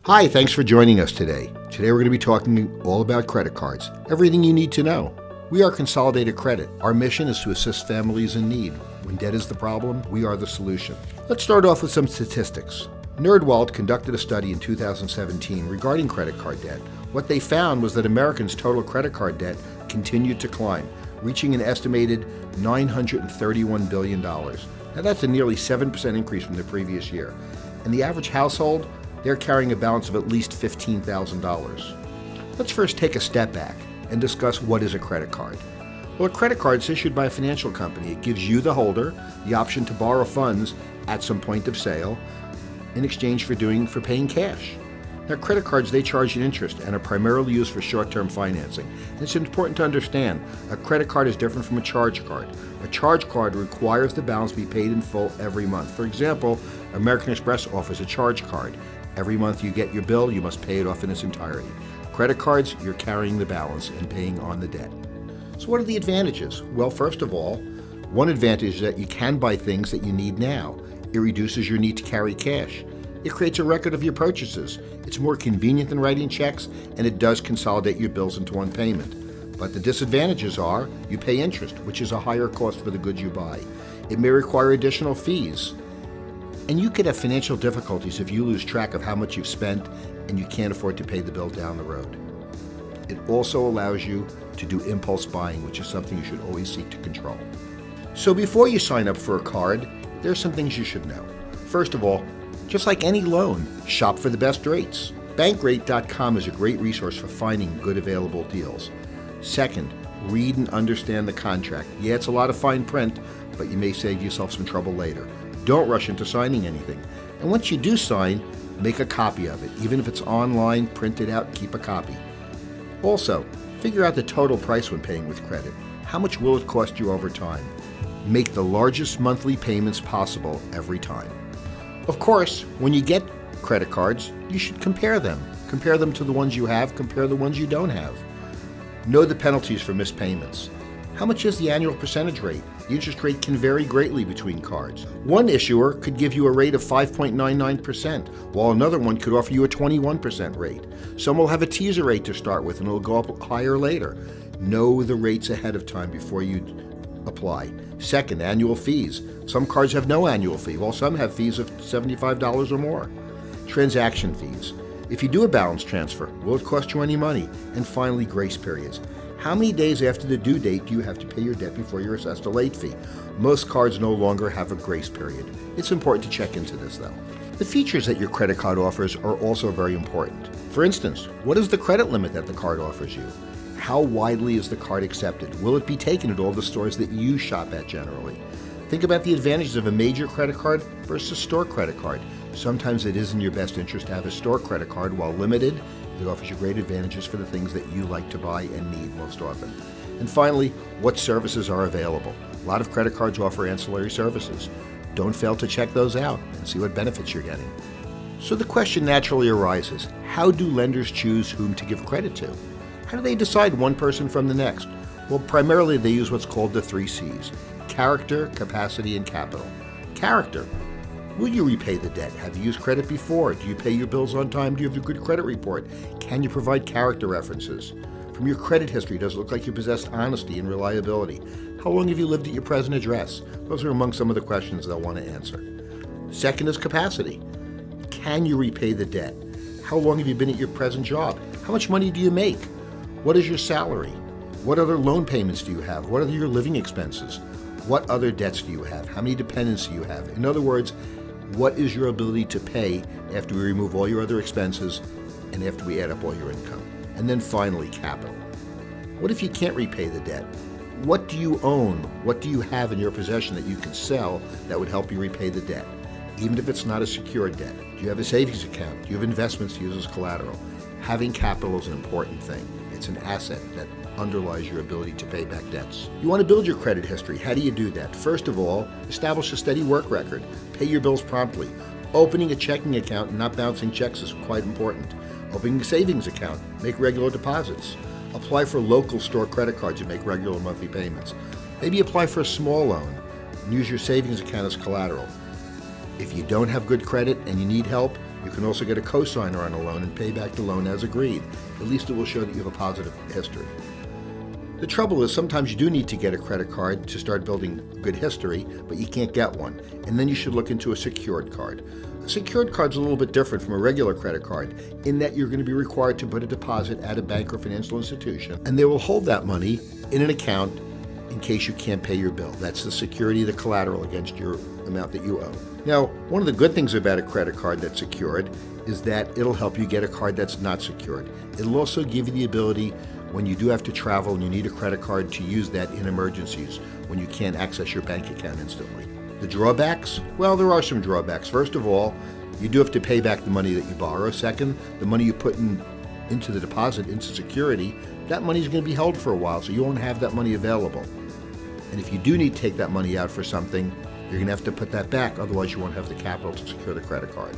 Hi, thanks for joining us today. Today we're going to be talking all about credit cards, everything you need to know. We are Consolidated Credit. Our mission is to assist families in need. When debt is the problem, we are the solution. Let's start off with some statistics. NerdWallet conducted a study in 2017 regarding credit card debt. What they found was that Americans' total credit card debt continued to climb, reaching an estimated $931 billion. Now that's a nearly 7% increase from the previous year. And the average household, they're carrying a balance of at least $15,000. Let's first take a step back and discuss what is a credit card. Well, a credit card is issued by a financial company. It gives you, the holder, the option to borrow funds at some point of sale in exchange for paying cash. Now, credit cards, they charge an interest and are primarily used for short-term financing. And it's important to understand, a credit card is different from a charge card. A charge card requires the balance be paid in full every month. For example, American Express offers a charge card. Every month you get your bill, you must pay it off in its entirety. Credit cards, you're carrying the balance and paying on the debt. So what are the advantages? Well, first of all, one advantage is that you can buy things that you need now. It reduces your need to carry cash. It creates a record of your purchases. It's more convenient than writing checks, and it does consolidate your bills into one payment. But the disadvantages are you pay interest, which is a higher cost for the goods you buy. It may require additional fees. And you could have financial difficulties if you lose track of how much you've spent and you can't afford to pay the bill down the road. It also allows you to do impulse buying, which is something you should always seek to control. So before you sign up for a card, there are some things you should know. First of all, just like any loan, shop for the best rates. Bankrate.com is a great resource for finding good available deals. Second, read and understand the contract. Yeah, it's a lot of fine print, but you may save yourself some trouble later. Don't rush into signing anything. And once you do sign, make a copy of it. Even if it's online, print it out, keep a copy. Also, figure out the total price when paying with credit. How much will it cost you over time? Make the largest monthly payments possible every time. Of course, when you get credit cards, you should compare them. Compare them to the ones you have, compare the ones you don't have. Know the penalties for missed payments. How much is the annual percentage rate? The interest rate can vary greatly between cards. One issuer could give you a rate of 5.99%, while another one could offer you a 21% rate. Some will have a teaser rate to start with, and it'll go up higher later. Know the rates ahead of time before you apply. Second, annual fees. Some cards have no annual fee, while some have fees of $75 or more. Transaction fees. If you do a balance transfer, will it cost you any money? And finally, grace periods. How many days after the due date do you have to pay your debt before you're assessed a late fee? Most cards no longer have a grace period. It's important to check into this, though. The features that your credit card offers are also very important. For instance, what is the credit limit that the card offers you? How widely is the card accepted? Will it be taken at all the stores that you shop at generally? Think about the advantages of a major credit card versus store credit card. Sometimes it is in your best interest to have a store credit card. While limited, it offers you great advantages for the things that you like to buy and need most often. And finally, what services are available? A lot of credit cards offer ancillary services. Don't fail to check those out and see what benefits you're getting. So the question naturally arises, how do lenders choose whom to give credit to? How do they decide one person from the next? Well, primarily they use what's called the 3 C's: character, capacity, and capital. Character. Will you repay the debt? Have you used credit before? Do you pay your bills on time? Do you have a good credit report? Can you provide character references? From your credit history, does it look like you possess honesty and reliability? How long have you lived at your present address? Those are among some of the questions they'll want to answer. Second is capacity. Can you repay the debt? How long have you been at your present job? How much money do you make? What is your salary? What other loan payments do you have? What are your living expenses? What other debts do you have? How many dependents do you have? In other words, what is your ability to pay after we remove all your other expenses and after we add up all your income? And then finally, capital. What if you can't repay the debt? What do you own? What do you have in your possession that you can sell that would help you repay the debt? Even if it's not a secured debt. Do you have a savings account? Do you have investments to use as collateral? Having capital is an important thing. It's an asset that underlies your ability to pay back debts. You want to build your credit history. How do you do that? First of all, establish a steady work record. Pay your bills promptly. Opening a checking account and not bouncing checks is quite important. Opening a savings account. Make regular deposits. Apply for local store credit cards and make regular monthly payments. Maybe apply for a small loan and use your savings account as collateral. If you don't have good credit and you need help, You can also get a cosigner on a loan and pay back the loan as agreed. At least it will show that you have a positive history. The trouble is sometimes you do need to get a credit card to start building good history, but you can't get one. And then you should look into a secured card. A secured card is a little bit different from a regular credit card in that you're going to be required to put a deposit at a bank or financial institution, and they will hold that money in an account in case you can't pay your bill. That's the security, the collateral against your amount that you owe. Now, one of the good things about a credit card that's secured is that it'll help you get a card that's not secured. It'll also give you the ability when you do have to travel and you need a credit card to use that in emergencies when you can't access your bank account instantly. The drawbacks? Well, there are some drawbacks. First of all, you do have to pay back the money that you borrow. Second, the money you put into the deposit, into security, that money is going to be held for a while, so you won't have that money available. And if you do need to take that money out for something, you're going to have to put that back, otherwise you won't have the capital to secure the credit card.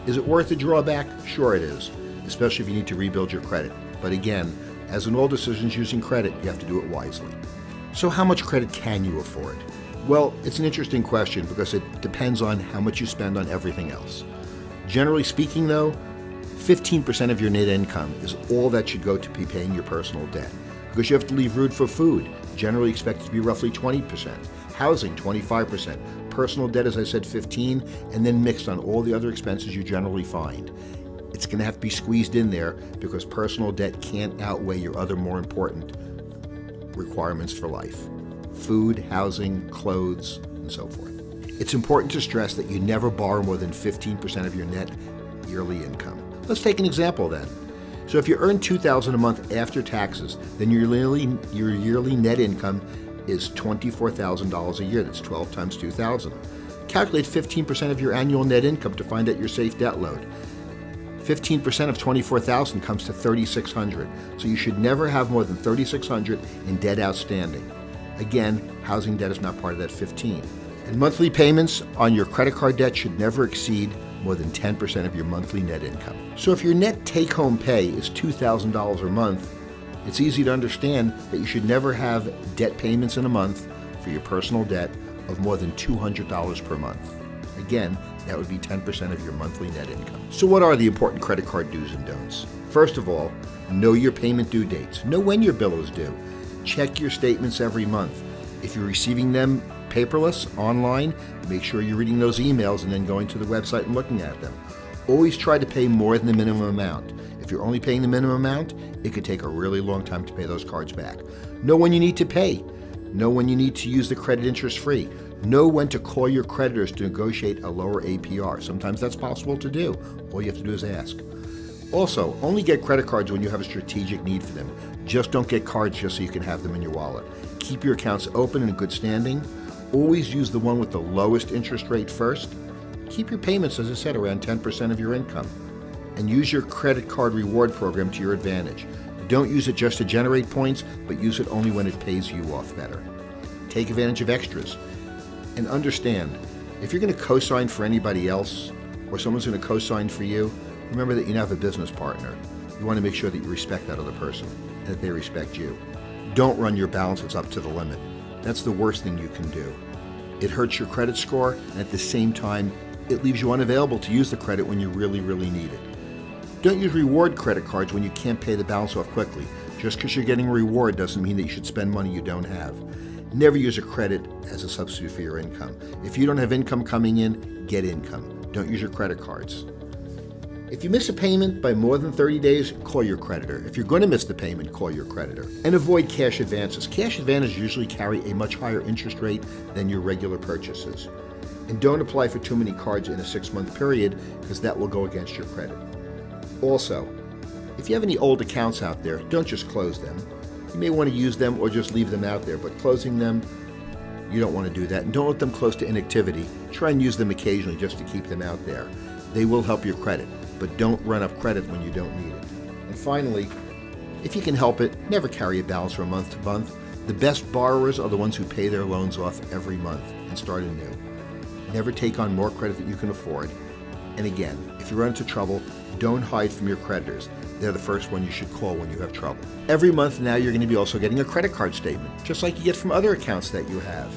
Is it worth a drawback? Sure it is, especially if you need to rebuild your credit. But again, as in all decisions using credit, you have to do it wisely. So how much credit can you afford? Well, it's an interesting question because it depends on how much you spend on everything else. Generally speaking though, 15% of your net income is all that should go to be paying your personal debt, because you have to leave room for food, generally expected to be roughly 20%, housing 25%, personal debt, as I said, 15%, and then mixed on all the other expenses you generally find. It's going to have to be squeezed in there because personal debt can't outweigh your other more important requirements for life: food, housing, clothes, and so forth. It's important to stress that you never borrow more than 15% of your net yearly income. Let's take an example then. So if you earn $2,000 a month after taxes, then your yearly net income is $24,000 a year. That's 12 times 2,000. Calculate 15% of your annual net income to find out your safe debt load. 15% of 24,000 comes to 3,600. So you should never have more than 3,600 in debt outstanding. Again, housing debt is not part of that 15. And monthly payments on your credit card debt should never exceed more than 10% of your monthly net income. So if your net take-home pay is $2,000 a month, it's easy to understand that you should never have debt payments in a month for your personal debt of more than $200 per month. Again, that would be 10% of your monthly net income. So what are the important credit card do's and don'ts? First of all, know your payment due dates. Know when your bill is due. Check your statements every month. If you're receiving them paperless, online, make sure you're reading those emails and then going to the website and looking at them. Always try to pay more than the minimum amount. If you're only paying the minimum amount, it could take a really long time to pay those cards back. Know when you need to pay. Know when you need to use the credit interest-free. Know when to call your creditors to negotiate a lower APR. Sometimes that's possible to do. All you have to do is ask. Also, only get credit cards when you have a strategic need for them. Just don't get cards just so you can have them in your wallet. Keep your accounts open and in good standing. Always use the one with the lowest interest rate first. Keep your payments, as I said, around 10% of your income. And use your credit card reward program to your advantage. Don't use it just to generate points, but use it only when it pays you off better. Take advantage of extras. And understand, if you're going to co-sign for anybody else, or someone's going to co-sign for you, remember that you now have a business partner. You want to make sure that you respect that other person, and that they respect you. Don't run your balances up to the limit. That's the worst thing you can do. It hurts your credit score, and at the same time, it leaves you unavailable to use the credit when you really, really need it. Don't use reward credit cards when you can't pay the balance off quickly. Just because you're getting a reward doesn't mean that you should spend money you don't have. Never use a credit as a substitute for your income. If you don't have income coming in, get income. Don't use your credit cards. If you miss a payment by more than 30 days, call your creditor. If you're going to miss the payment, call your creditor. And avoid cash advances. Cash advances usually carry a much higher interest rate than your regular purchases. And don't apply for too many cards in a 6-month period, because that will go against your credit. Also, if you have any old accounts out there, don't just close them. You may want to use them or just leave them out there, but closing them, you don't want to do that. And don't let them close to inactivity. Try and use them occasionally just to keep them out there. They will help your credit, but don't run up credit when you don't need it. And finally, if you can help it, never carry a balance from month to month. The best borrowers are the ones who pay their loans off every month and start anew. Never take on more credit than you can afford. And again, if you run into trouble, don't hide from your creditors. They're the first one you should call when you have trouble. Every month now you're going to be also getting a credit card statement, just like you get from other accounts that you have.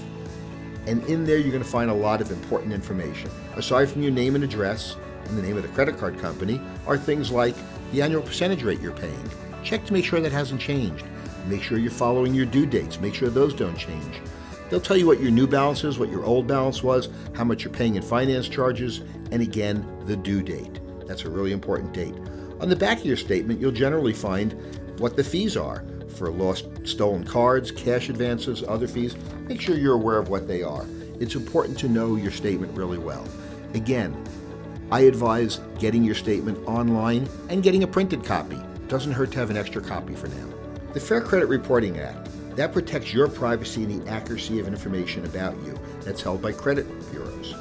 And in there you're going to find a lot of important information. Aside from your name and address, And the name of the credit card company are things like the annual percentage rate you're paying. Check to make sure that hasn't changed. Make sure you're following your due dates. Make sure those don't change. They'll tell you what your new balance is, what your old balance was, how much you're paying in finance charges, and again, the due date. That's a really important date. On the back of your statement, you'll generally find what the fees are for lost, stolen cards, cash advances, other fees. Make sure you're aware of what they are. It's important to know your statement really well. Again, I advise getting your statement online and getting a printed copy. It doesn't hurt to have an extra copy for now. The Fair Credit Reporting Act, that protects your privacy and the accuracy of information about you that's held by credit bureaus.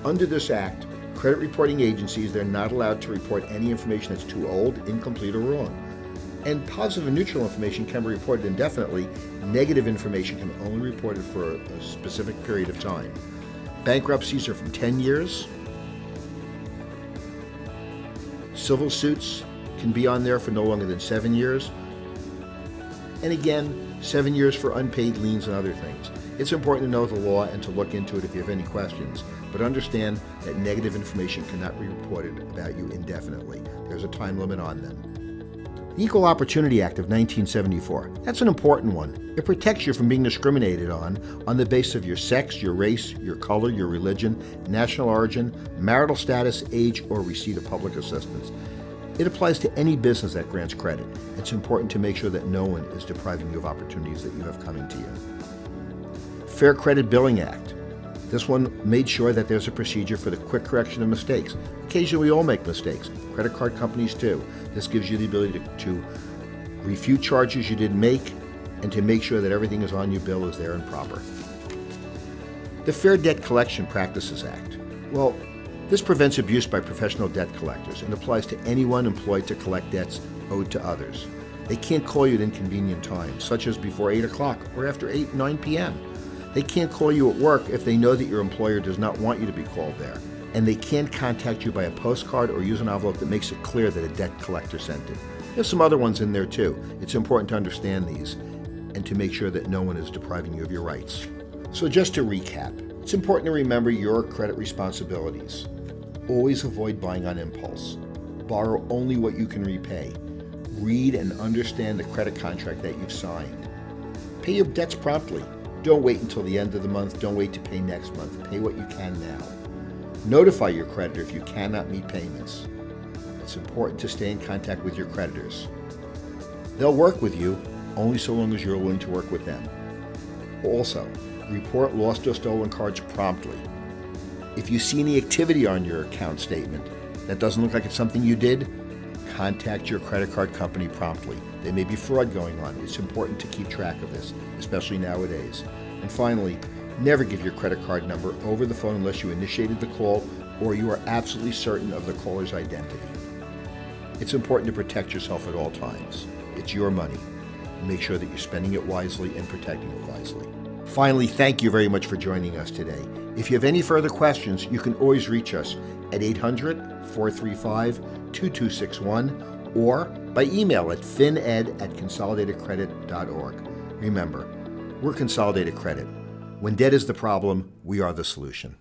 Under this act, credit reporting agencies, they're not allowed to report any information that's too old, incomplete, or wrong. And positive and neutral information can be reported indefinitely. Negative information can only be reported for a specific period of time. Bankruptcies are from 10 years. Civil suits can be on there for no longer than 7 years. And again, 7 years for unpaid liens and other things. It's important to know the law and to look into it if you have any questions, but understand that negative information cannot be reported about you indefinitely. There's a time limit on them. The Equal Opportunity Act of 1974, that's an important one. It protects you from being discriminated on the basis of your sex, your race, your color, your religion, national origin, marital status, age, or receipt of public assistance. It applies to any business that grants credit. It's important to make sure that no one is depriving you of opportunities that you have coming to you. Fair Credit Billing Act. This one made sure that there's a procedure for the quick correction of mistakes. Occasionally we all make mistakes. Credit card companies too. This gives you the ability to refute charges you didn't make and to make sure that everything is on your bill is there and proper. The Fair Debt Collection Practices Act. Well, this prevents abuse by professional debt collectors and applies to anyone employed to collect debts owed to others. They can't call you at inconvenient times, such as before 8 o'clock or after 9 p.m. They can't call you at work if they know that your employer does not want you to be called there. And they can't contact you by a postcard or use an envelope that makes it clear that a debt collector sent it. There's some other ones in there too. It's important to understand these and to make sure that no one is depriving you of your rights. So just to recap, it's important to remember your credit responsibilities. Always avoid buying on impulse. Borrow only what you can repay. Read and understand the credit contract that you've signed. Pay your debts promptly. Don't wait until the end of the month. Don't wait to pay next month. Pay what you can now. Notify your creditor if you cannot meet payments. It's important to stay in contact with your creditors. They'll work with you only so long as you're willing to work with them. Also, report lost or stolen cards promptly. If you see any activity on your account statement that doesn't look like it's something you did, contact your credit card company promptly. There may be fraud going on. It's important to keep track of this, especially nowadays. And finally, never give your credit card number over the phone unless you initiated the call or you are absolutely certain of the caller's identity. It's important to protect yourself at all times. It's your money. Make sure that you're spending it wisely and protecting it wisely. Finally, thank you very much for joining us today. If you have any further questions, you can always reach us at 800-435-2261 or by email at fined@consolidatedcredit.org. Remember, we're Consolidated Credit. When debt is the problem, we are the solution.